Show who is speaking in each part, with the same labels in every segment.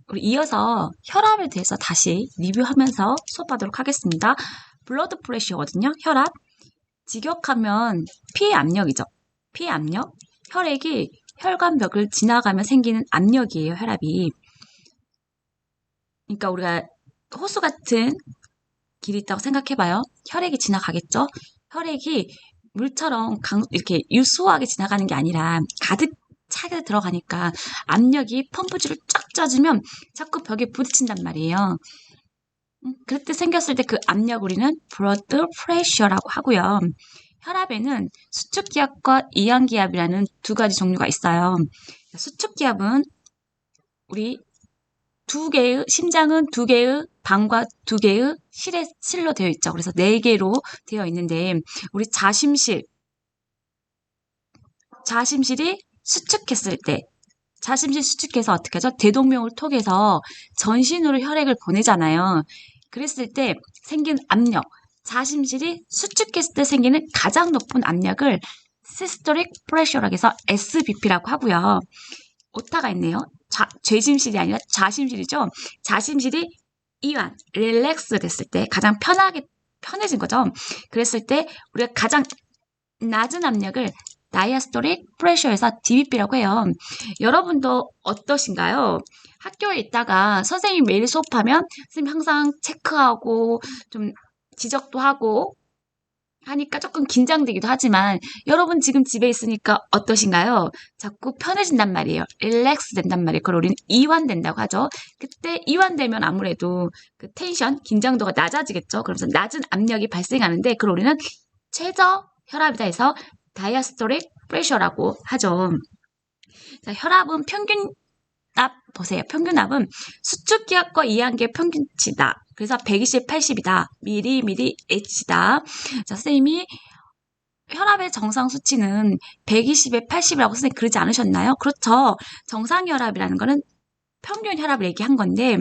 Speaker 1: 우리 이어서 혈압에 대해서 다시 리뷰하면서 수업하도록 하겠습니다. 블러드 프레셔거든요. 혈압. 직역하면 피의 압력이죠. 피의 압력. 혈액이 혈관벽을 지나가며 생기는 압력이에요. 혈압이. 그러니까 우리가 호수 같은 길이 있다고 생각해봐요. 혈액이 지나가겠죠. 혈액이 물처럼 이렇게 유수하게 지나가는 게 아니라 가득 차게 들어가니까 압력이 펌프줄을 쫙 짜주면 자꾸 벽에 부딪힌단 말이에요. 그때 생겼을 때 그 압력 우리는 blood pressure라고 하고요. 혈압에는 수축기압과 이완기압이라는 두 가지 종류가 있어요. 수축기압은 우리 심장은 두 개의 방과 두 개의 실로 되어 있죠. 그래서 네 개로 되어 있는데 우리 자심실이 수축했을 때 자심실 수축해서 어떻게 하죠? 대동맥을 통해서 전신으로 혈액을 보내잖아요. 그랬을 때 생긴 압력, 자심실이 수축했을 때 생기는 가장 높은 압력을 systolic pressure라고 해서 SBP라고 하고요. 오타가 있네요. 죄짐실이 아니라 좌심실이죠. 좌심실이 이완, 릴렉스 됐을 때 가장 편해진 거죠. 그랬을 때 우리가 가장 낮은 압력을 다이아스토릭 프레셔에서 DBP라고 해요. 여러분도 어떠신가요? 학교에 있다가 선생님 매일 수업하면 선생님 항상 체크하고 좀 지적도 하고 하니까 조금 긴장되기도 하지만 여러분 지금 집에 있으니까 어떠신가요? 자꾸 편해진단 말이에요. 릴렉스 된단 말이에요. 그걸 우리는 이완된다고 하죠. 그때 이완되면 아무래도 그 텐션, 긴장도가 낮아지겠죠. 그러면서 낮은 압력이 발생하는데 그걸 우리는 최저 혈압이다 해서 다이아스토릭 프레셔라고 하죠. 자, 혈압은 평균압 보세요. 평균압은 수축기압과 이완기의 평균치다. 그래서 120, 80이다. mAh다. 자, 선생님이 혈압의 정상 수치는 120에 80이라고 선생님 그러지 않으셨나요? 그렇죠. 정상 혈압이라는 거는 평균 혈압을 얘기한 건데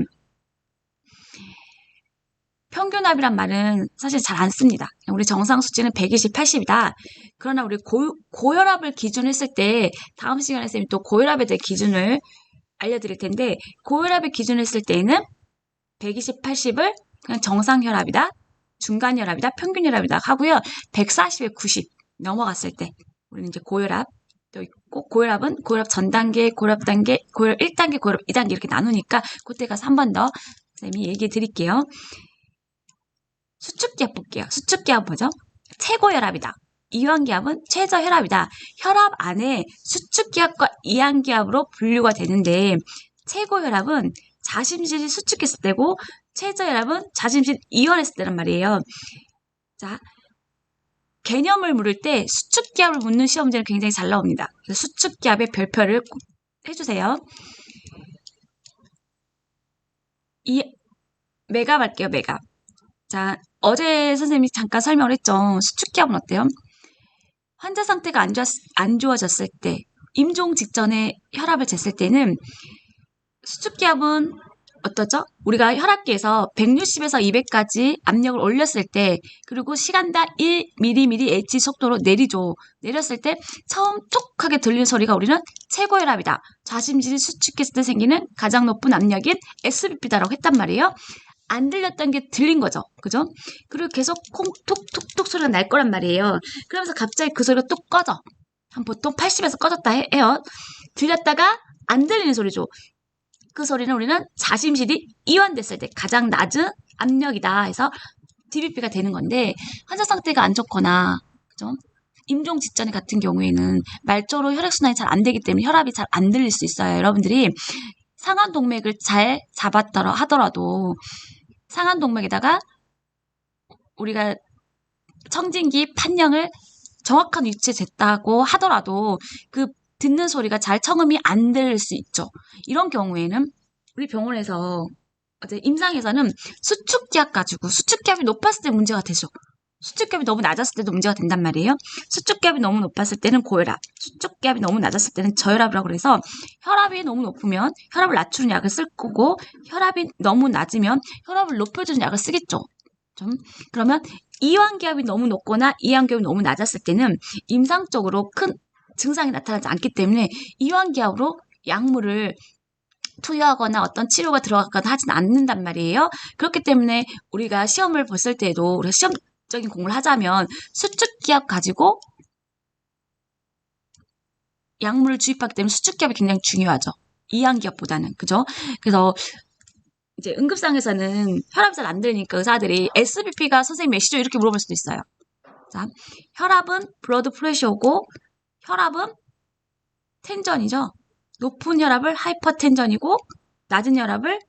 Speaker 1: 평균압이란 말은 사실 잘 안 씁니다. 우리 정상 수치는 120, 80이다. 그러나 우리 고혈압을 기준으로 했을 때 다음 시간에 선생님이 또 고혈압에 대해 기준을 알려드릴 텐데 고혈압을 기준으로 했을 때에는 120, 80을 그냥 정상 혈압이다, 중간 혈압이다, 평균 혈압이다 하고요. 140에 90 넘어갔을 때 우리는 이제 고혈압 또 있고 고혈압은 고혈압 전 단계, 고혈압 단계, 고혈압 1단계, 고혈압 2단계 이렇게 나누니까 그때 가서 한 번 더 선생님이 얘기해 드릴게요. 수축기압 볼게요. 수축기압 뭐죠? 최고혈압이다. 이완기압은 최저혈압이다. 혈압 안에 수축기압과 이완기압으로 분류가 되는데 최고혈압은 자심실이 수축했을 때고 최저혈압은 자심실 이완했을 때란 말이에요. 자, 개념을 물을 때 수축기압을 묻는 시험지는 굉장히 잘 나옵니다. 수축기압의 별표를 꼭 해주세요. 메갑 할게요. 메갑. 자, 어제 선생님이 잠깐 설명을 했죠. 수축기압은 어때요? 환자 상태가 안 좋아졌을 때, 임종 직전에 혈압을 쟀을 때는 수축기압은 어떠죠? 우리가 혈압계에서 160에서 200까지 압력을 올렸을 때 그리고 시간당 1mmH 속도로 내렸을 때 처음 툭 하게 들리는 소리가 우리는 최고혈압이다. 좌심실이 수축했을 때 생기는 가장 높은 압력인 SBP다라고 했단 말이에요. 안 들렸던 게 들린 거죠. 그죠? 그리고 계속 콩툭툭툭 소리가 날 거란 말이에요. 그러면서 갑자기 그 소리가 뚝 꺼져. 보통 80에서 꺼졌다 해요. 들렸다가 안 들리는 소리죠. 그 소리는 우리는 자심실이 이완됐을 때 가장 낮은 압력이다 해서 DBP가 되는 건데 환자 상태가 안 좋거나 그죠? 임종 직전에 같은 경우에는 말초로 혈액순환이 잘 안 되기 때문에 혈압이 잘 안 들릴 수 있어요. 여러분들이 상완동맥을 잘 잡았더라 하더라도 상완동맥에다가 우리가 청진기 판형을 정확한 위치에 쟀다고 하더라도 그 듣는 소리가 잘 청음이 안 들릴 수 있죠. 이런 경우에는 우리 병원에서 어제 임상에서는 수축기압 가지고 수축기압이 높았을 때 문제가 되죠. 수축기압이 너무 낮았을 때도 문제가 된단 말이에요. 수축기압이 너무 높았을 때는 고혈압, 수축기압이 너무 낮았을 때는 저혈압이라고 해서 혈압이 너무 높으면 혈압을 낮추는 약을 쓸 거고 혈압이 너무 낮으면 혈압을 높여주는 약을 쓰겠죠. 그러면 이완기압이 너무 높거나 이완기압이 너무 낮았을 때는 임상적으로 큰 증상이 나타나지 않기 때문에 이완기압으로 약물을 투여하거나 어떤 치료가 들어가거나 하진 않는단 말이에요. 그렇기 때문에 우리가 시험을 봤을 때도 우리가 시험적인 공부를 하자면 수축기압 가지고 약물을 주입하기 때문에 수축기압이 굉장히 중요하죠. 이항기압보다는. 그죠? 그래서 이제 응급상에서는 혈압이 잘 안 들리니까 의사들이 SBP가 선생님 몇이죠? 이렇게 물어볼 수도 있어요. 자, 혈압은 블러드 프레셔고 혈압은 텐전이죠. 높은 혈압을 하이퍼텐전이고 낮은 혈압을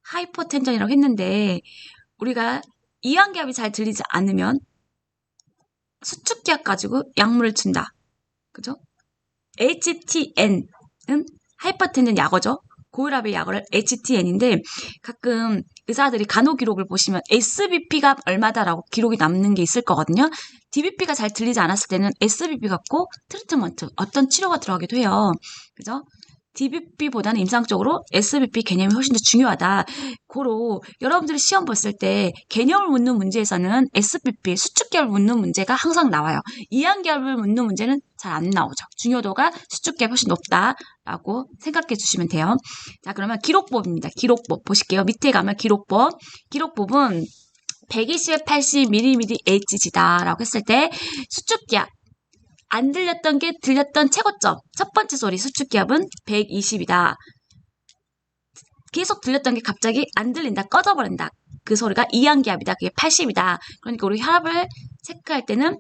Speaker 1: 하이퍼텐전이라고 했는데 우리가 이항기압이 잘 들리지 않으면 수축기압 가지고 약물을 준다. 그죠? HTN은 하이퍼텐전 약어죠. 고혈압의 약어를 HTN인데 가끔 의사들이 간호 기록을 보시면 SBP가 얼마다라고 기록이 남는 게 있을 거거든요. DBP가 잘 들리지 않았을 때는 SBP 갖고 트리트먼트, 어떤 치료가 들어가기도 해요. 그죠? DBP보다는 임상적으로 SBP 개념이 훨씬 더 중요하다. 고로 여러분들이 시험 봤을 때 개념을 묻는 문제에서는 SBP, 수축기압을 묻는 문제가 항상 나와요. 이항기압을 묻는 문제는 잘 안 나오죠. 중요도가 수축기압이 훨씬 높다라고 생각해 주시면 돼요. 자, 그러면 기록법입니다. 기록법 보실게요. 밑에 가면 기록법. 기록법은 120에 80mm Hg다라고 했을 때 수축기압 안 들렸던 게 들렸던 최고점. 첫 번째 소리 수축기압은 120이다. 계속 들렸던 게 갑자기 안 들린다. 꺼져버린다. 그 소리가 이항기압이다. 그게 80이다. 그러니까 우리 혈압을 체크할 때는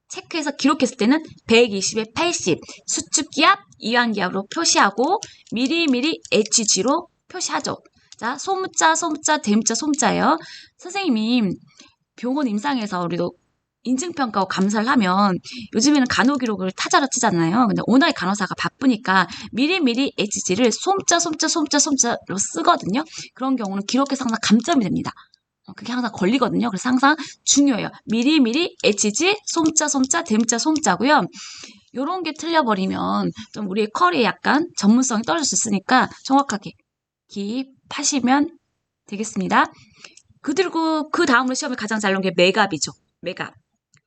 Speaker 1: 체크해서 기록했을 때는 120에 80 수축기압 이항기압으로 표시하고 미리미리 HG로 표시하죠. 자, 소문자, 소문자, 대문자, 소문자예요. 선생님이 병원 임상에서 우리도 인증평가하고 감사를 하면 요즘에는 간호기록을 타자로 치잖아요. 근데 워낙에 간호사가 바쁘니까 미리미리 HG를 솜자로 쓰거든요. 그런 경우는 기록에서 항상 감점이 됩니다. 그게 항상 걸리거든요. 그래서 항상 중요해요. 미리미리 HG, 솜자, 대문자, 솜자고요. 요런 게 틀려버리면 좀 우리의 컬이 약간 전문성이 떨어질 수 있으니까 정확하게 기입하시면 되겠습니다. 그리고 그 다음으로 시험에 가장 잘 나온 게 맥압이죠. 맥압.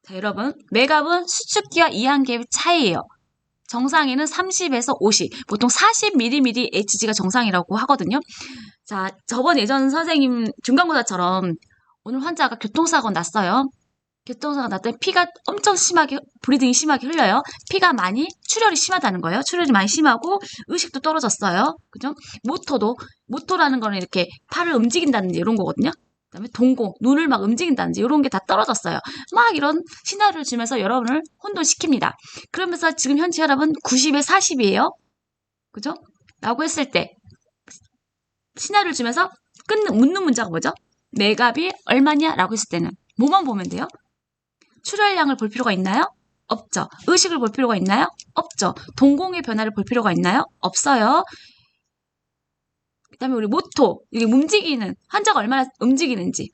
Speaker 1: 자, 여러분, 맥압은 수축기와 이항기압의 차이예요. 정상에는 30에서 50, 보통 40mm HG가 정상이라고 하거든요. 자, 저번 예전 선생님 중간고사처럼 오늘 환자가 교통사고 났어요. 교통사고 났더니 피가 엄청 심하게, 브리딩이 심하게 흘려요. 피가 많이, 출혈이 심하다는 거예요. 출혈이 많이 심하고 의식도 떨어졌어요. 그죠? 모토라는 거는 이렇게 팔을 움직인다든지 이런 거거든요. 그다음에 동공, 눈을 막 움직인다든지 이런 게 다 떨어졌어요. 막 이런 시나리오를 주면서 여러분을 혼돈시킵니다. 그러면서 지금 현재 혈압은 90에 40이에요. 그죠? 라고 했을 때 시나리오를 주면서 묻는 문자가 뭐죠? 맥압이 얼마냐? 라고 했을 때는 뭐만 보면 돼요? 출혈량을 볼 필요가 있나요? 없죠. 의식을 볼 필요가 있나요? 없죠. 동공의 변화를 볼 필요가 있나요? 없어요. 그 다음에 우리 모토, 이게 움직이는, 환자가 얼마나 움직이는지.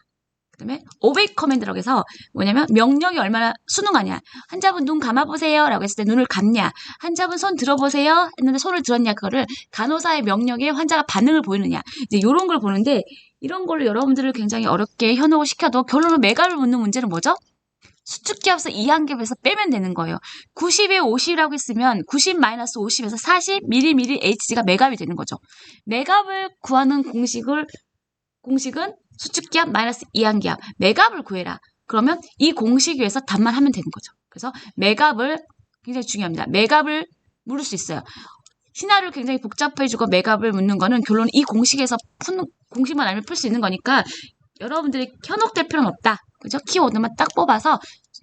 Speaker 1: 그 다음에 오베이 커맨드라고 해서 뭐냐면 명령이 얼마나 순응하냐. 환자분 눈 감아보세요 라고 했을 때 눈을 감냐. 환자분 손 들어보세요 했는데 손을 들었냐. 그거를 간호사의 명령에 환자가 반응을 보이느냐. 이제 이런 걸 보는데 이런 걸로 여러분들을 굉장히 어렵게 현혹을 시켜도 결론은 맥압을 묻는 문제는 뭐죠? 수축기압에서 이항기압에서 빼면 되는 거예요. 90에 50이라고 했으면 90-50에서 40mm HG가 맥압이 되는 거죠. 맥압을 구하는 공식은 수축기압 마이너스 이항기압. 맥압을 구해라. 그러면 이 공식 위에서 답만 하면 되는 거죠. 그래서 맥압을 굉장히 중요합니다. 맥압을 물을 수 있어요. 시나리오를 굉장히 복잡해지고 맥압을 묻는 거는 결론 이 공식에서 공식만 알면 풀 수 있는 거니까 여러분들이 현혹될 필요는 없다. 그죠? 키워드만 딱 뽑아서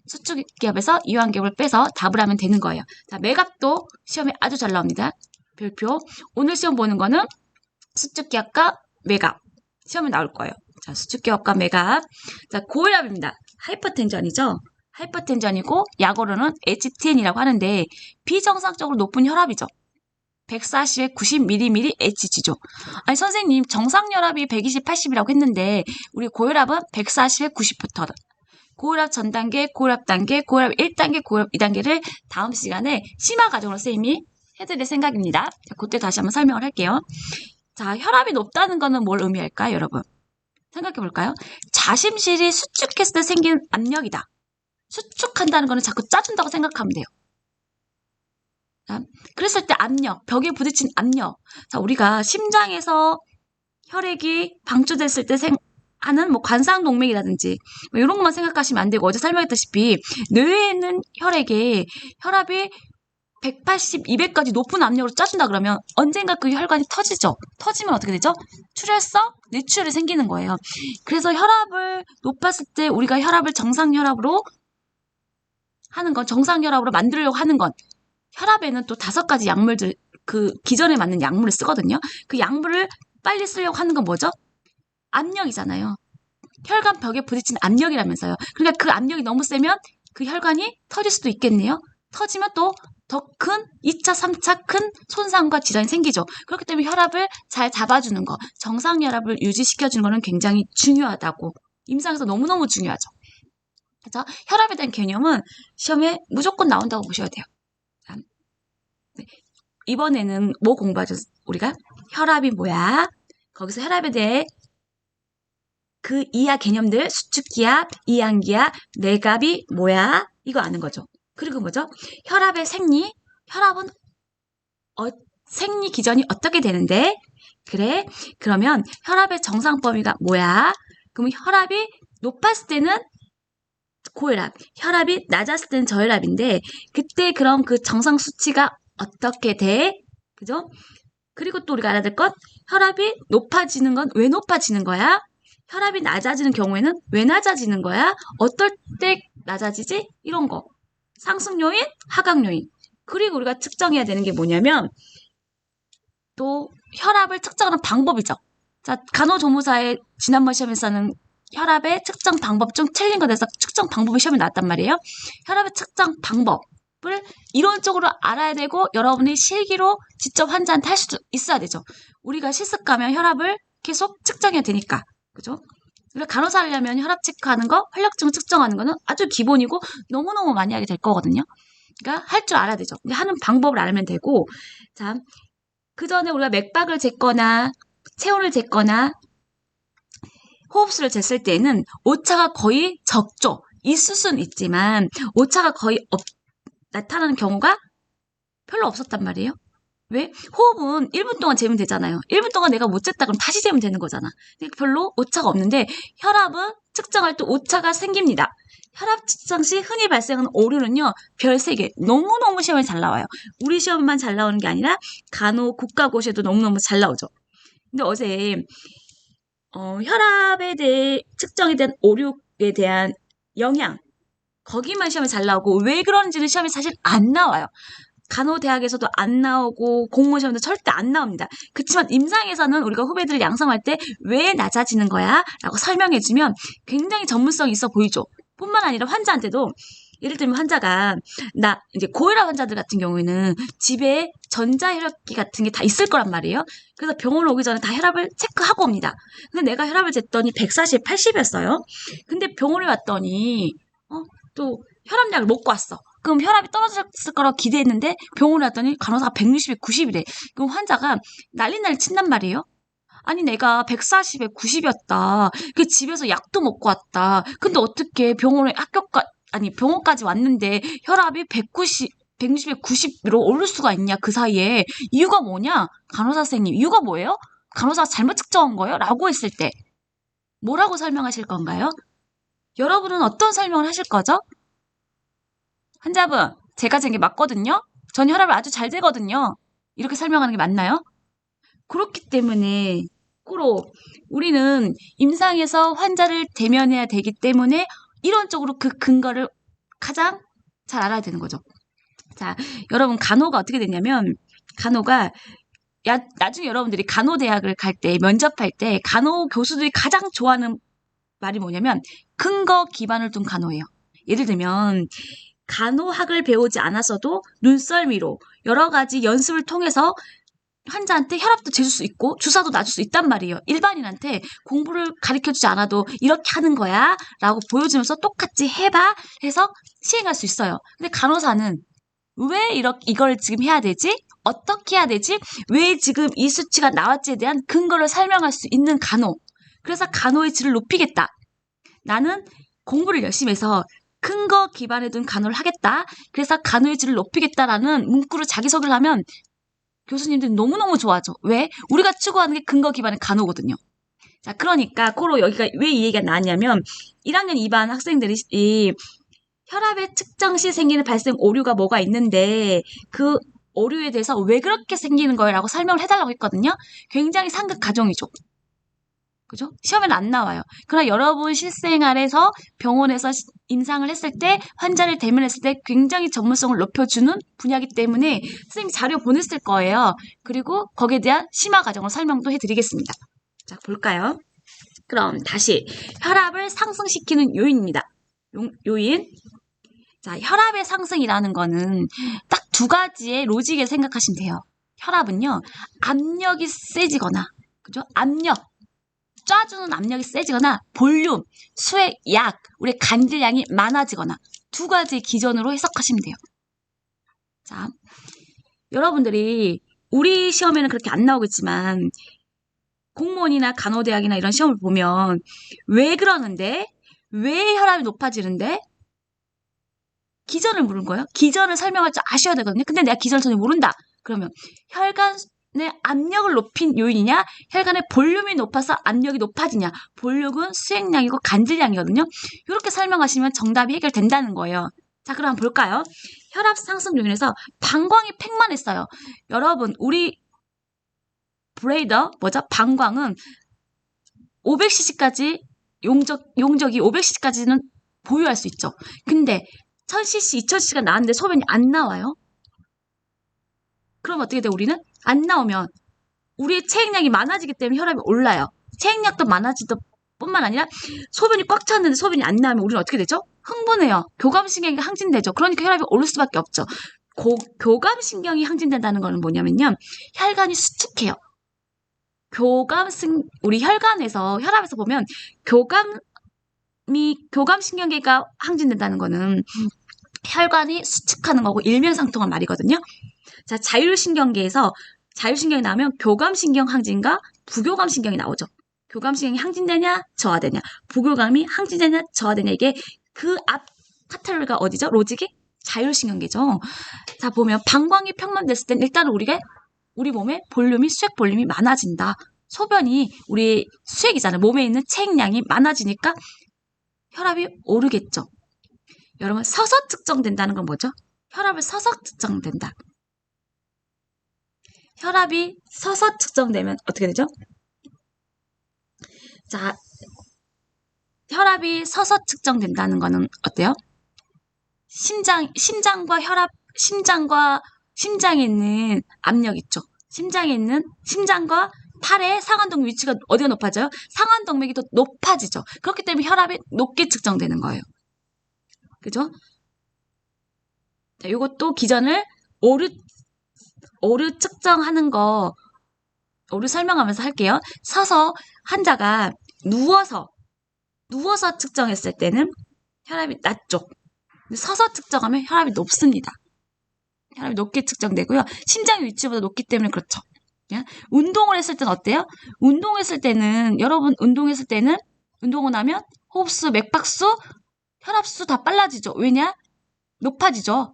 Speaker 1: 수축기압에서 이항기압을 빼서 답을 하면 되는 거예요. 자, 맥압도 시험에 아주 잘 나옵니다. 별표. 오늘 시험 보는 거는 수축기압과 맥압. 시험에 나올 거예요. 자, 수축기압과 맥압. 자, 고혈압입니다. 하이퍼텐전이죠. 하이퍼텐전이고 약어로는 HTN이라고 하는데 비정상적으로 높은 혈압이죠. 140에 90mm HG죠. 아니 선생님 정상혈압이 120, 80이라고 했는데 우리 고혈압은 140에 90부터 고혈압 전 단계, 고혈압 단계, 고혈압 1단계, 고혈압 2단계를 다음 시간에 심화 과정으로 선생님이 해드릴 생각입니다. 자, 그때 다시 한번 설명을 할게요. 자, 혈압이 높다는 거는 뭘 의미할까요, 여러분? 생각해 볼까요? 자심실이 수축했을 때 생긴 압력이다. 수축한다는 거는 자꾸 짜준다고 생각하면 돼요. 자, 그랬을 때 압력, 벽에 부딪힌 압력. 자, 우리가 심장에서 혈액이 방출됐을 때 하는 뭐 관상동맥이라든지 뭐 이런 것만 생각하시면 안 되고, 어제 설명했다시피 뇌에 있는 혈압이 180, 200까지 높은 압력으로 짜준다 그러면 언젠가 그 혈관이 터지죠. 터지면 어떻게 되죠? 출혈성, 뇌출혈이 생기는 거예요. 그래서 혈압을 높았을 때 우리가 혈압을 정상 혈압으로 만들려고 하는 건, 혈압에는 또 5가지 약물들, 그 기전에 맞는 약물을 쓰거든요. 그 약물을 빨리 쓰려고 하는 건 뭐죠? 압력이잖아요. 혈관 벽에 부딪힌 압력이라면서요. 그러니까 그 압력이 너무 세면 그 혈관이 터질 수도 있겠네요. 터지면 또 더 큰 2차, 3차 큰 손상과 질환이 생기죠. 그렇기 때문에 혈압을 잘 잡아주는 거, 정상 혈압을 유지시켜주는 거는 굉장히 중요하다고. 임상에서 너무너무 중요하죠. 그래서 혈압에 대한 개념은 시험에 무조건 나온다고 보셔야 돼요. 네. 이번에는 뭐 공부하죠? 우리가 혈압이 뭐야? 거기서 혈압에 대해 그 이하 개념들, 수축기압, 이항기압, 내갑이 뭐야? 이거 아는 거죠. 그리고 뭐죠? 혈압의 생리. 혈압은 생리 기전이 어떻게 되는데? 그래, 그러면 혈압의 정상 범위가 뭐야? 그러면 혈압이 높았을 때는 고혈압, 혈압이 낮았을 때는 저혈압인데, 그때 그럼 그 정상 수치가 어떻게 돼? 그죠? 그리고 또 우리가 알아야 될 건, 혈압이 높아지는 건 왜 높아지는 거야? 혈압이 낮아지는 경우에는 왜 낮아지는 거야? 어떨 때 낮아지지? 이런 거. 상승 요인, 하강 요인. 그리고 우리가 측정해야 되는 게 뭐냐면, 또 혈압을 측정하는 방법이죠. 자, 간호조무사의 지난번 시험에서는 혈압의 측정 방법 중 틀린 것에 대해서 측정 방법이 시험에 나왔단 말이에요. 혈압의 측정 방법을 이론적으로 알아야 되고, 여러분이 실기로 직접 환자한테 할 수 있어야 되죠. 우리가 실습 가면 혈압을 계속 측정해야 되니까. 그죠? 우리가 간호사 하려면 혈압 체크하는 거, 활력증 측정하는 거는 아주 기본이고 너무너무 많이 하게 될 거거든요. 그러니까 할 줄 알아야 되죠. 하는 방법을 알면 되고, 자, 그 전에 우리가 맥박을 쟀거나 체온을 쟀거나 호흡수를 쟀을 때는 오차가 거의 적죠. 있을 수는 있지만 오차가 거의 나타나는 경우가 별로 없었단 말이에요. 왜? 호흡은 1분 동안 재면 되잖아요. 1분 동안 내가 못 쟀다 그럼 다시 재면 되는 거잖아. 별로 오차가 없는데, 혈압은 측정할 때 오차가 생깁니다. 혈압 측정 시 흔히 발생하는 오류는요, 별 3개. 너무너무 시험에 잘 나와요. 우리 시험만 잘 나오는 게 아니라 간호 국가고시에도 너무너무 잘 나오죠. 근데 어제 혈압에 대해 측정에 대한 오류에 대한 영향, 거기만 시험에 잘 나오고 왜 그런지는 시험에 사실 안 나와요. 간호대학에서도 안 나오고 공무원 시험도 절대 안 나옵니다. 그렇지만 임상에서는 우리가 후배들을 양성할 때 왜 낮아지는 거야? 라고 설명해주면 굉장히 전문성이 있어 보이죠. 뿐만 아니라 환자한테도, 예를 들면 환자가, 이제 고혈압 환자들 같은 경우에는 집에 전자혈압기 같은 게 다 있을 거란 말이에요. 그래서 병원 오기 전에 다 혈압을 체크하고 옵니다. 근데 내가 혈압을 쟀더니 140, 80이었어요. 근데 병원에 왔더니 또 혈압약을 먹고 왔어. 그럼 혈압이 떨어졌을 거라고 기대했는데 병원에 왔더니 간호사가 160에 90이래. 그럼 환자가 난리 친단 말이에요. 아니, 내가 140에 90이었다. 그 집에서 약도 먹고 왔다. 근데 어떻게 병원까지 왔는데 혈압이 160에 90으로 오를 수가 있냐, 그 사이에. 이유가 뭐냐? 간호사 선생님, 이유가 뭐예요? 간호사가 잘못 측정한 거예요? 라고 했을 때 뭐라고 설명하실 건가요? 여러분은 어떤 설명을 하실 거죠? 환자분, 제가 잰 게 맞거든요? 전 혈압을 아주 잘 재거든요. 이렇게 설명하는 게 맞나요? 그렇기 때문에 우리는 임상에서 환자를 대면해야 되기 때문에 이론적으로 그 근거를 가장 잘 알아야 되는 거죠. 자, 여러분, 간호가 어떻게 되냐면, 나중에 여러분들이 간호대학을 갈 때, 면접할 때 간호 교수들이 가장 좋아하는 말이 뭐냐면 근거 기반을 둔 간호예요. 예를 들면 간호학을 배우지 않았어도 눈썰미로 여러 가지 연습을 통해서 환자한테 혈압도 재줄 수 있고 주사도 놔줄 수 있단 말이에요. 일반인한테 공부를 가르쳐주지 않아도 이렇게 하는 거야 라고 보여주면서 똑같이 해봐 해서 시행할 수 있어요. 근데 간호사는 왜 이걸 지금 해야 되지? 어떻게 해야 되지? 왜 지금 이 수치가 나왔지에 대한 근거를 설명할 수 있는 간호. 그래서 간호의 질을 높이겠다. 나는 공부를 열심히 해서 근거 기반에 둔 간호를 하겠다. 그래서 간호의 질을 높이겠다라는 문구를 자기소개를 하면 교수님들이 너무너무 좋아하죠. 왜? 우리가 추구하는 게 근거 기반의 간호거든요. 자, 그러니까 코로 여기가 왜 이 얘기가 나왔냐면 1학년 2반 학생들이 이 혈압의 측정 시 생기는 발생 오류가 뭐가 있는데 그 오류에 대해서 왜 그렇게 생기는 거예요라고 설명을 해달라고 했거든요. 굉장히 상급 과정이죠. 그죠? 시험에는 안 나와요. 그러나 여러분 실생활에서 병원에서 임상을 했을 때 환자를 대면했을 때 굉장히 전문성을 높여주는 분야이기 때문에 선생님이 자료 보냈을 거예요. 그리고 거기에 대한 심화 과정을 설명도 해드리겠습니다. 자, 볼까요? 그럼 다시 혈압을 상승시키는 요인입니다. 요인. 자, 혈압의 상승이라는 거는 딱 두 가지의 로직에 생각하시면 돼요. 혈압은요, 압력이 세지거나, 그죠? 압력, 쏴주는 압력이 세지거나, 볼륨, 수액, 약, 우리 간질량이 많아지거나, 두 가지 기준으로 해석하시면 돼요. 자, 여러분들이 우리 시험에는 그렇게 안 나오겠지만, 공무원이나 간호대학이나 이런 시험을 보면, 왜 그러는데? 왜 혈압이 높아지는데? 기전을 물은 거예요. 기전을 설명할 줄 아셔야 되거든요. 근데 내가 기전을 전혀 모른다. 그러면 혈관의 압력을 높인 요인이냐? 혈관의 볼륨이 높아서 압력이 높아지냐? 볼륨은 수액량이고 간질량이거든요. 이렇게 설명하시면 정답이 해결된다는 거예요. 자, 그럼 한번 볼까요? 혈압 상승 요인에서 방광이 팽만했어요. 여러분, 우리 브레이더, 방광은 500cc까지 용적이 500cc까지는 보유할 수 있죠. 근데 1000cc, 2000cc가 나왔는데 소변이 안 나와요. 그럼 어떻게 돼, 우리는? 안 나오면 우리의 체액량이 많아지기 때문에 혈압이 올라요. 체액량도 많아지도 뿐만 아니라 소변이 꽉 찼는데 소변이 안 나오면 우리는 어떻게 되죠? 흥분해요. 교감신경이 항진되죠. 그러니까 혈압이 오를 수밖에 없죠. 교감신경이 항진된다는 거는 뭐냐면요. 혈관이 수축해요. 우리 혈압에서 보면 교감신경계가 항진된다는 거는 혈관이 수축하는 거고 일명상통한 말이거든요. 자, 자율신경이 나오면 교감신경 항진과 부교감신경이 나오죠. 교감신경이 항진되냐 저하되냐, 부교감이 항진되냐 저하되냐, 이게 그 앞 카테고리가 어디죠? 로직이 자율신경계죠. 자, 보면 방광이 평만됐을 땐 일단 우리 몸의 수액 볼륨이 많아진다. 소변이 우리 수액이잖아요. 몸에 있는 체액량이 많아지니까 혈압이 오르겠죠. 여러분, 서서 측정된다는 건 뭐죠? 혈압을 서서 측정된다. 혈압이 서서 측정되면 어떻게 되죠? 자, 혈압이 서서 측정된다는 거는 어때요? 심장에 있는 압력 있죠. 심장과 팔의 상완동맥 위치가 어디가 높아져요? 상완동맥이 더 높아지죠. 그렇기 때문에 혈압이 높게 측정되는 거예요. 그죠? 자, 요것도 기전을 오류 측정하는 거, 오류 설명하면서 할게요. 서서 환자가 누워서 측정했을 때는 혈압이 낮죠. 서서 측정하면 혈압이 높습니다. 혈압이 높게 측정되고요. 심장의 위치보다 높기 때문에 그렇죠. 운동을 했을 때는 어때요? 여러분 운동했을 때는 운동을 하면 호흡수, 맥박수, 혈압수 다 빨라지죠. 왜냐? 높아지죠.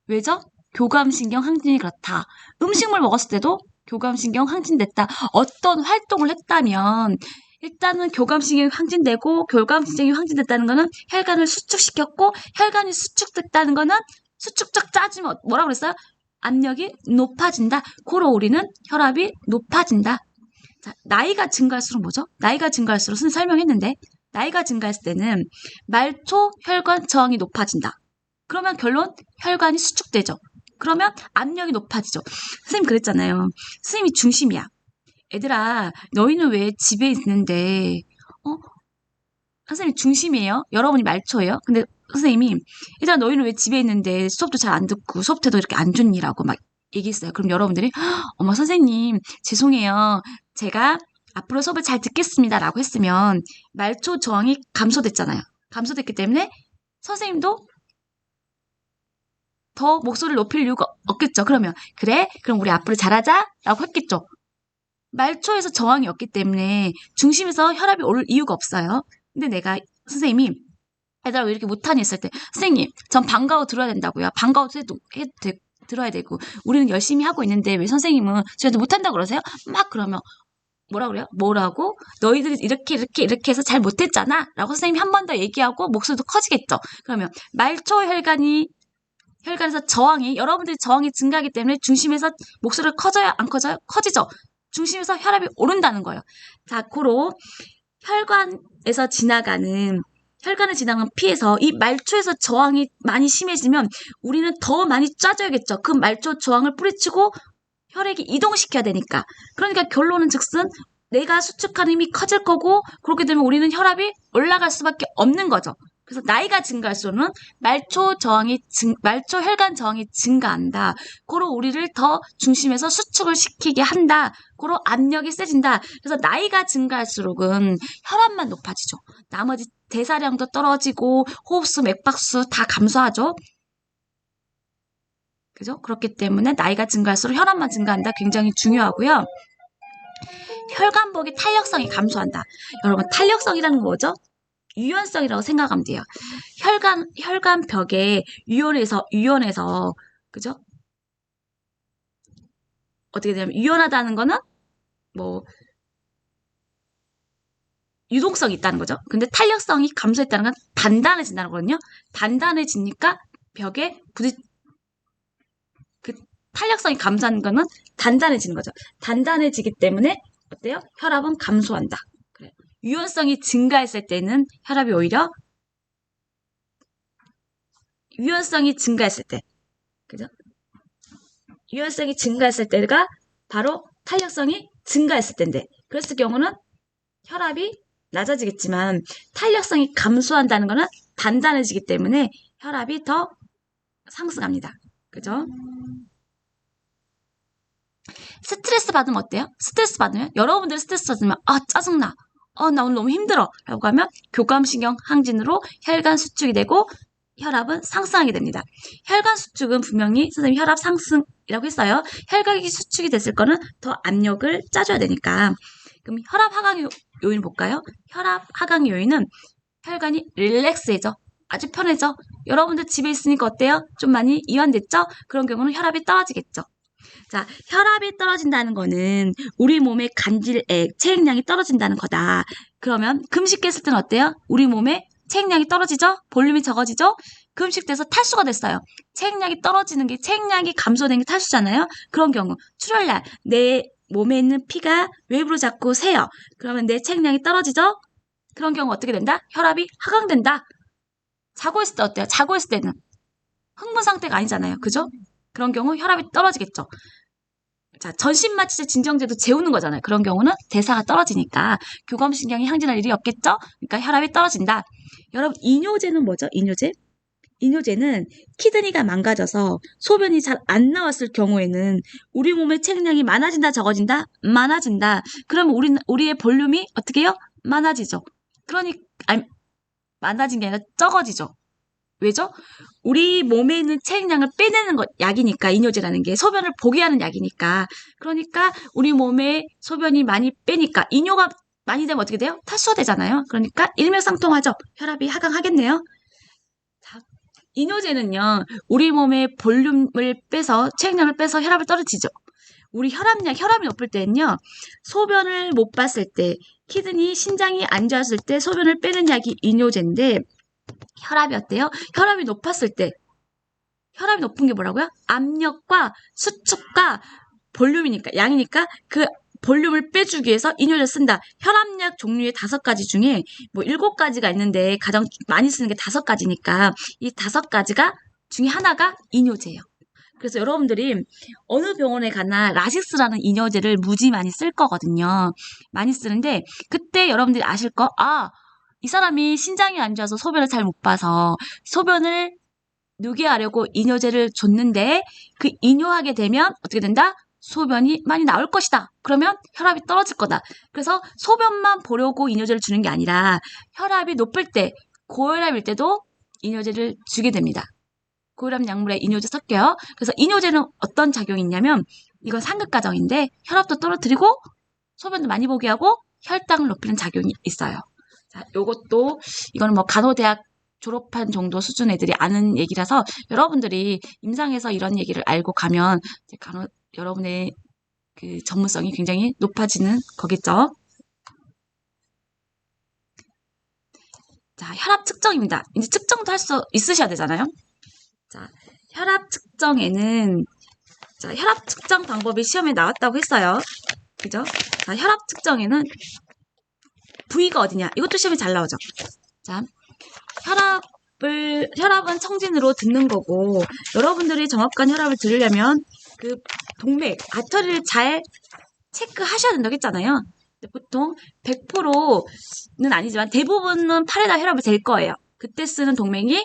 Speaker 1: 왜죠? 교감신경 항진이 그렇다. 음식물 먹었을 때도 교감신경 항진됐다. 어떤 활동을 했다면 일단은 교감신경이 항진되고, 교감신경이 항진됐다는 거는 혈관을 수축시켰고, 혈관이 수축됐다는 거는 수축적 짜지면 뭐라고 그랬어요? 압력이 높아진다. 고로 우리는 혈압이 높아진다. 자, 나이가 증가할수록 뭐죠? 나이가 증가할수록 선생님 설명했는데, 나이가 증가했을 때는 말초 혈관 저항이 높아진다. 그러면 결론 혈관이 수축되죠. 그러면 압력이 높아지죠. 선생님 그랬잖아요. 선생님이 중심이야. 얘들아, 너희는 왜 집에 있는데 선생님 중심이에요? 여러분이 말초예요? 근데 선생님이 얘들아, 너희는 왜 집에 있는데 수업도 잘 안 듣고 수업 때도 이렇게 안 좋니라고 막 얘기했어요. 그럼 여러분들이 어머 선생님 죄송해요. 제가 앞으로 수업을 잘 듣겠습니다 라고 했으면 말초 저항이 감소됐잖아요. 감소됐기 때문에 선생님도 더 목소리를 높일 이유가 없겠죠. 그러면 그래? 그럼 우리 앞으로 잘하자 라고 했겠죠. 말초에서 저항이 없기 때문에 중심에서 혈압이 오를 이유가 없어요. 근데 선생님이 애들아 왜 이렇게 못하니 했을 때 선생님 전 방과후 들어야 된다고요. 방과후 들어야 되고 우리는 열심히 하고 있는데 왜 선생님은 저희한테 못한다고 그러세요? 막 그러면 뭐라 그래요? 뭐라고? 너희들이 이렇게 해서 잘 못했잖아 라고 선생님이 한 번 더 얘기하고 목소리도 커지겠죠. 그러면 말초 혈관에서 여러분들이 저항이 증가하기 때문에 중심에서 목소리가 커져요? 안 커져요? 커지죠. 중심에서 혈압이 오른다는 거예요. 자, 고로 혈관을 지나가는 피에서 이 말초에서 저항이 많이 심해지면 우리는 더 많이 짜줘야겠죠. 그 말초 저항을 뿌리치고 혈액이 이동시켜야 되니까. 그러니까 결론은 즉슨 내가 수축하는 힘이 커질 거고 그렇게 되면 우리는 혈압이 올라갈 수밖에 없는 거죠. 그래서 나이가 증가할수록은 말초 혈관 저항이 증가한다. 고로 우리를 더 중심에서 수축을 시키게 한다. 고로 압력이 세진다. 그래서 나이가 증가할수록은 혈압만 높아지죠. 나머지 대사량도 떨어지고 호흡수, 맥박수 다 감소하죠. 그죠? 그렇기 때문에 나이가 증가할수록 혈압만 증가한다. 굉장히 중요하고요. 혈관벽의 탄력성이 감소한다. 여러분, 탄력성이라는 건 뭐죠? 유연성이라고 생각하면 돼요. 혈관벽에 유연해서, 그죠? 어떻게 되냐면, 유연하다는 거는, 유동성이 있다는 거죠. 근데 탄력성이 감소했다는 건 단단해진다는 거거든요. 단단해지니까 벽에 탄력성이 감소하는 거는 단단해지는 거죠. 단단해지기 때문에 어때요? 혈압은 감소한다. 그래요. 유연성이 증가했을 때는 혈압이 오히려 그죠? 유연성이 증가했을 때가 바로 탄력성이 증가했을 때인데 그랬을 경우는 혈압이 낮아지겠지만 탄력성이 감소한다는 거는 단단해지기 때문에 혈압이 더 상승합니다. 그죠? 스트레스 받으면 어때요? 스트레스 받으면 여러분들이 스트레스 받으면 짜증나. 나 오늘 너무 힘들어. 라고 하면 교감신경 항진으로 혈관 수축이 되고 혈압은 상승하게 됩니다. 혈관 수축은 분명히 선생님 혈압 상승이라고 했어요. 혈관이 수축이 됐을 거는 더 압력을 짜줘야 되니까. 그럼 혈압 하강 요인 볼까요? 혈압 하강 요인은 혈관이 릴렉스해져. 아주 편해져. 여러분들 집에 있으니까 어때요? 좀 많이 이완됐죠? 그런 경우는 혈압이 떨어지겠죠. 자, 혈압이 떨어진다는 거는 우리 몸의 간질액, 체액량이 떨어진다는 거다. 그러면 금식했을 때는 어때요? 우리 몸에 체액량이 떨어지죠? 볼륨이 적어지죠? 금식돼서 탈수가 됐어요. 체액량이 떨어지는 게 체액량이 감소된 게 탈수잖아요. 그런 경우 출혈날 내 몸에 있는 피가 외부로 자꾸 새요. 그러면 내 체액량이 떨어지죠? 그런 경우 어떻게 된다? 혈압이 하강된다. 자고 있을 때 어때요? 자고 있을 때는 흥분 상태가 아니잖아요. 그죠? 그런 경우 혈압이 떨어지겠죠. 자, 전신마취제 진정제도 재우는 거잖아요. 그런 경우는 대사가 떨어지니까 교감신경이 항진할 일이 없겠죠? 그러니까 혈압이 떨어진다. 여러분, 이뇨제는 뭐죠? 이뇨제는 키드니가 망가져서 소변이 잘 안 나왔을 경우에는 우리 몸의 체액량이 많아진다, 적어진다? 많아진다. 그러면 우리의 볼륨이 어떻게 해요? 많아지죠. 많아진 게 아니라 적어지죠. 왜죠? 우리 몸에 있는 체액량을 빼내는 약이니까 이뇨제라는 게 소변을 보게 하는 약이니까 그러니까 우리 몸에 소변이 많이 빼니까 이뇨가 많이 되면 어떻게 돼요? 탈수가 되잖아요. 그러니까 일맥상통하죠. 혈압이 하강하겠네요. 자, 이뇨제는요. 우리 몸의 볼륨을 빼서 체액량을 빼서 혈압을 떨어지죠. 우리 혈압이 높을 때는요. 소변을 못 봤을 때 키드니 신장이 안 좋았을 때 소변을 빼는 약이 이뇨제인데 혈압이 어때요? 혈압이 높았을 때 혈압이 높은 게 뭐라고요? 압력과 수축과 볼륨이니까 양이니까 그 볼륨을 빼주기 위해서 이뇨제를 쓴다. 혈압약 종류의 5가지 중에 7가지가 있는데 가장 많이 쓰는 게 5가지니까 이 5가지가 중에 하나가 이뇨제예요. 그래서 여러분들이 어느 병원에 가나 라식스라는 이뇨제를 무지 많이 쓸 거거든요. 많이 쓰는데 그때 여러분들이 아실 거 이 사람이 신장이 안 좋아서 소변을 잘 못 봐서 소변을 누게 하려고 이뇨제를 줬는데 그 이뇨하게 되면 어떻게 된다? 소변이 많이 나올 것이다. 그러면 혈압이 떨어질 거다. 그래서 소변만 보려고 이뇨제를 주는 게 아니라 혈압이 높을 때, 고혈압일 때도 이뇨제를 주게 됩니다. 고혈압 약물에 이뇨제 섞여요. 그래서 이뇨제는 어떤 작용이 있냐면 이건 상급 과정인데 혈압도 떨어뜨리고 소변도 많이 보게 하고 혈당을 높이는 작용이 있어요. 자, 이거는 간호대학 졸업한 정도 수준 애들이 아는 얘기라서 여러분들이 임상에서 이런 얘기를 알고 가면 여러분의 그 전문성이 굉장히 높아지는 거겠죠. 자, 혈압 측정입니다. 이제 측정도 할 수 있으셔야 되잖아요. 자, 혈압 측정에는 혈압 측정 방법이 시험에 나왔다고 했어요. 그죠? 자, 혈압 측정에는 부위가 어디냐? 이것도 시험에 잘 나오죠. 자, 혈압은 청진으로 듣는 거고, 여러분들이 정확한 혈압을 들으려면 그 동맥, 아터리를 잘 체크하셔야 된다고 했잖아요. 보통 100%는 아니지만 대부분은 팔에다 혈압을 잴 거예요. 그때 쓰는 동맥이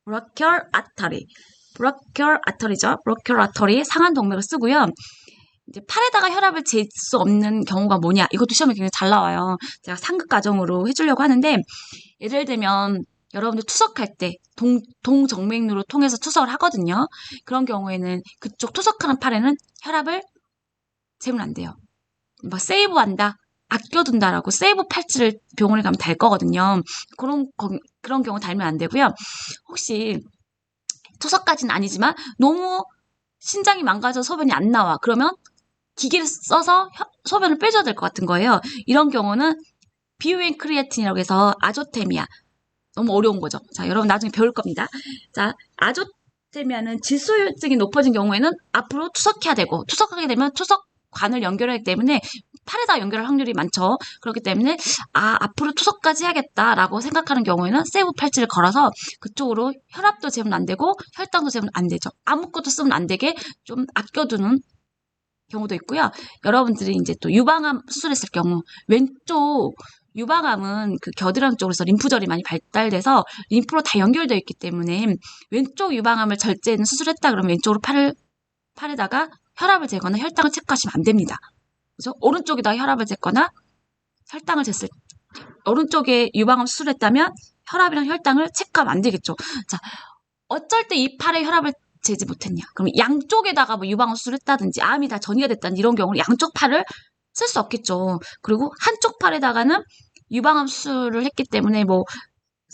Speaker 1: 브라키얼 아터리. 브라키얼 아터리죠. 브라키얼 아터리 상한 동맥을 쓰고요. 이제 팔에다가 혈압을 잴 수 없는 경우가 뭐냐? 이것도 시험에 굉장히 잘 나와요. 제가 상급 과정으로 해주려고 하는데, 예를 들면 여러분들 투석할 때 동정맥류로 통해서 투석을 하거든요. 그런 경우에는 그쪽 투석하는 팔에는 혈압을 재면 안 돼요. 뭐 세이브한다, 아껴둔다라고 세이브 팔찌를 병원에 가면 달 거거든요. 그런 경우 달면 안 되고요. 혹시 투석까지는 아니지만 너무 신장이 망가져서 소변이 안 나와. 그러면 기계를 써서 소변을 빼줘야 될 것 같은 거예요. 이런 경우는 비유엔 크리에틴이라고 해서 아조테미아. 너무 어려운 거죠. 자, 여러분 나중에 배울 겁니다. 자, 아조테미아는 질소혈증이 높아진 경우에는 앞으로 투석해야 되고, 투석하게 되면 투석관을 연결하기 때문에 팔에다 연결할 확률이 많죠. 그렇기 때문에 앞으로 투석까지 해야겠다라고 생각하는 경우에는 세이브 팔찌를 걸어서 그쪽으로 혈압도 재면 안 되고 혈당도 재면 안 되죠. 아무것도 쓰면 안 되게 좀 아껴두는 경우도 있고요. 여러분들이 이제 또 유방암 수술했을 경우 왼쪽 유방암은 그 겨드랑이 쪽에서 림프절이 많이 발달돼서 림프로 다 연결되어 있기 때문에 왼쪽 유방암을 절제하는 수술했다 그러면 왼쪽으로 팔에다가 혈압을 재거나 혈당을 체크하시면 안 됩니다. 그죠? 오른쪽에다 혈압을 쟀거나 혈당을 쟀을 오른쪽에 유방암 수술했다면 혈압이랑 혈당을 체크하면 안 되겠죠. 자, 어쩔 때 이 팔에 혈압을 재지 못했냐? 그럼 양쪽에다가 뭐 유방암 수술했다든지 암이 다 전이가 됐다든지 이런 경우는 양쪽 팔을 쓸 수 없겠죠. 그리고 한쪽 팔에다가는 유방암 수술을 했기 때문에 뭐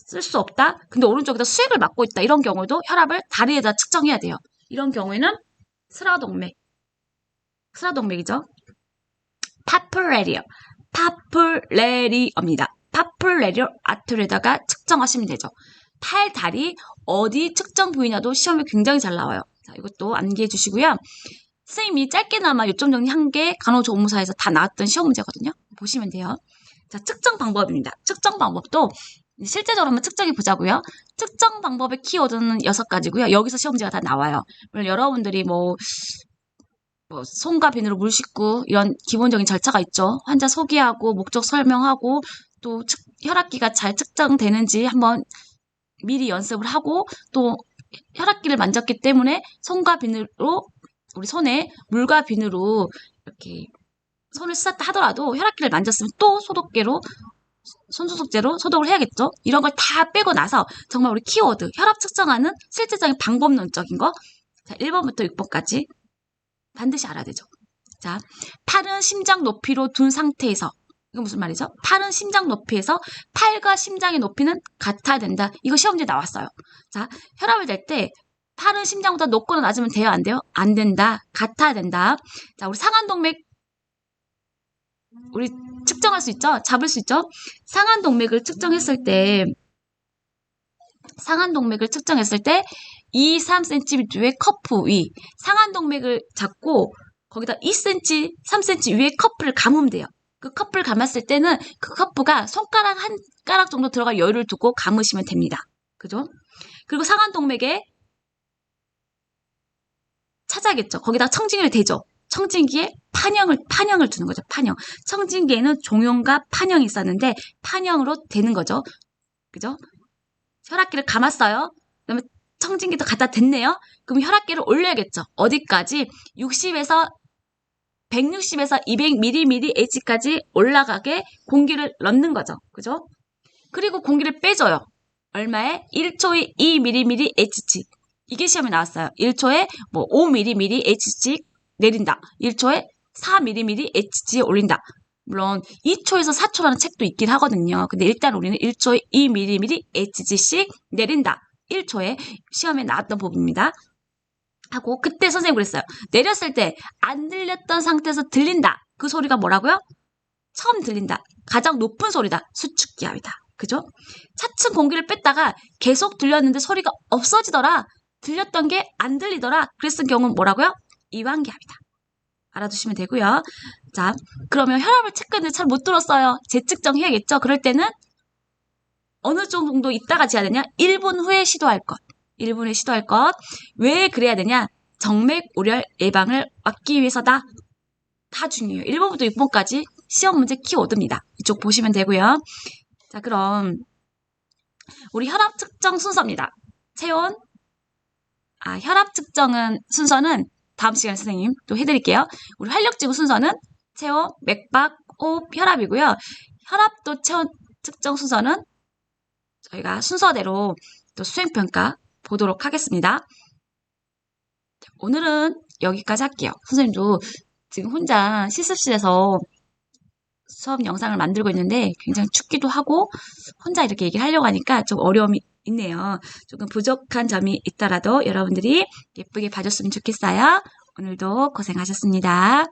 Speaker 1: 쓸 수 없다. 근데 오른쪽에다 수액을 맞고 있다. 이런 경우도 혈압을 다리에다 측정해야 돼요. 이런 경우에는 스라동맥이죠. 파플레리어입니다. 파플레리어 아토리에다가 측정하시면 되죠. 팔, 다리 어디 측정 부위냐도 시험에 굉장히 잘 나와요. 자, 이것도 암기해 주시고요. 선생님이 짧게나마 요점 정리한 게 간호조무사에서 다 나왔던 시험 문제거든요. 보시면 돼요. 자, 측정 방법입니다. 측정 방법도 실제적으로 한번 측정해 보자고요. 측정 방법의 키워드는 6가지고요. 여기서 시험 문제가 다 나와요. 물론 여러분들이 뭐 손과 비누로 물 씻고 이런 기본적인 절차가 있죠. 환자 소개하고 목적 설명하고 또 혈압기가 잘 측정되는지 한번 미리 연습을 하고 또 혈압기를 만졌기 때문에 손과 비누로 우리 손에 물과 비누로 이렇게 손을 씻었다 하더라도 혈압기를 만졌으면 또 손소독제로 소독을 해야겠죠. 이런 걸 다 빼고 나서 정말 우리 키워드 혈압 측정하는 실제적인 방법론적인 거 자, 1번부터 6번까지 반드시 알아야 되죠. 자, 팔은 심장 높이로 둔 상태에서 이건 무슨 말이죠? 팔은 심장 높이에서 팔과 심장의 높이는 같아야 된다. 이거 시험지에 나왔어요. 자, 혈압을 잴 때 팔은 심장보다 높거나 낮으면 돼요? 안 돼요? 안 된다. 같아야 된다. 자, 우리 상한동맥 우리 측정할 수 있죠? 잡을 수 있죠? 상한동맥을 측정했을 때 2, 3cm 위에 커프 위 상한동맥을 잡고 거기다 2cm, 3cm 위에 커프를 감으면 돼요. 그 커프를 감았을 때는 그 커프가 손가락 한 가락 정도 들어갈 여유를 두고 감으시면 됩니다. 그죠? 그리고 상한동맥에 찾아야겠죠. 거기다 청진기를 대죠. 청진기에 판형을 두는 거죠. 판형. 청진기에는 종용과 판형이 있었는데 판형으로 되는 거죠. 그죠? 혈압기를 감았어요. 그다음에 청진기도 갖다 댔네요. 그럼 혈압기를 올려야겠죠. 어디까지? 160에서 200mmH까지 올라가게 공기를 넣는 거죠. 그죠? 그리고 공기를 빼줘요. 얼마에? 1초에 2mmH. 이게 시험에 나왔어요. 1초에 뭐 5mmH 내린다. 1초에 4mmH 올린다. 물론 2초에서 4초라는 책도 있긴 하거든요. 근데 일단 우리는 1초에 2mm Hg씩 내린다. 1초에 시험에 나왔던 부분입니다. 하고 그때 선생님이 그랬어요. 내렸을 때 안 들렸던 상태에서 들린다. 그 소리가 뭐라고요? 처음 들린다. 가장 높은 소리다. 수축기압이다. 그죠? 차츰 공기를 뺐다가 계속 들렸는데 소리가 없어지더라. 들렸던 게 안 들리더라. 그랬을 경우는 뭐라고요? 이완기압이다. 알아두시면 되고요. 자, 그러면 혈압을 체크했는데 잘 못 들었어요. 재측정해야겠죠? 그럴 때는 어느 정도 있다가 재야 되냐? 1분 후에 시도할 것. 1분 후에 시도할 것. 왜 그래야 되냐? 정맥 우열 예방을 막기 위해서다. 다 중요해요. 1번부터 6번까지 시험 문제 키워드입니다. 이쪽 보시면 되고요. 자, 그럼 우리 혈압 측정 순서입니다. 체온, 혈압 측정은 순서는 다음 시간에 선생님 또 해드릴게요. 우리 활력지구 순서는 체온, 맥박, 호흡, 혈압이고요. 혈압도 체온 측정 순서는 저희가 순서대로 또 수행평가 보도록 하겠습니다. 오늘은 여기까지 할게요. 선생님도 지금 혼자 실습실에서 수업 영상을 만들고 있는데 굉장히 춥기도 하고 혼자 이렇게 얘기를 하려고 하니까 좀 어려움이 있네요. 조금 부족한 점이 있더라도 여러분들이 예쁘게 봐줬으면 좋겠어요. 오늘도 고생하셨습니다.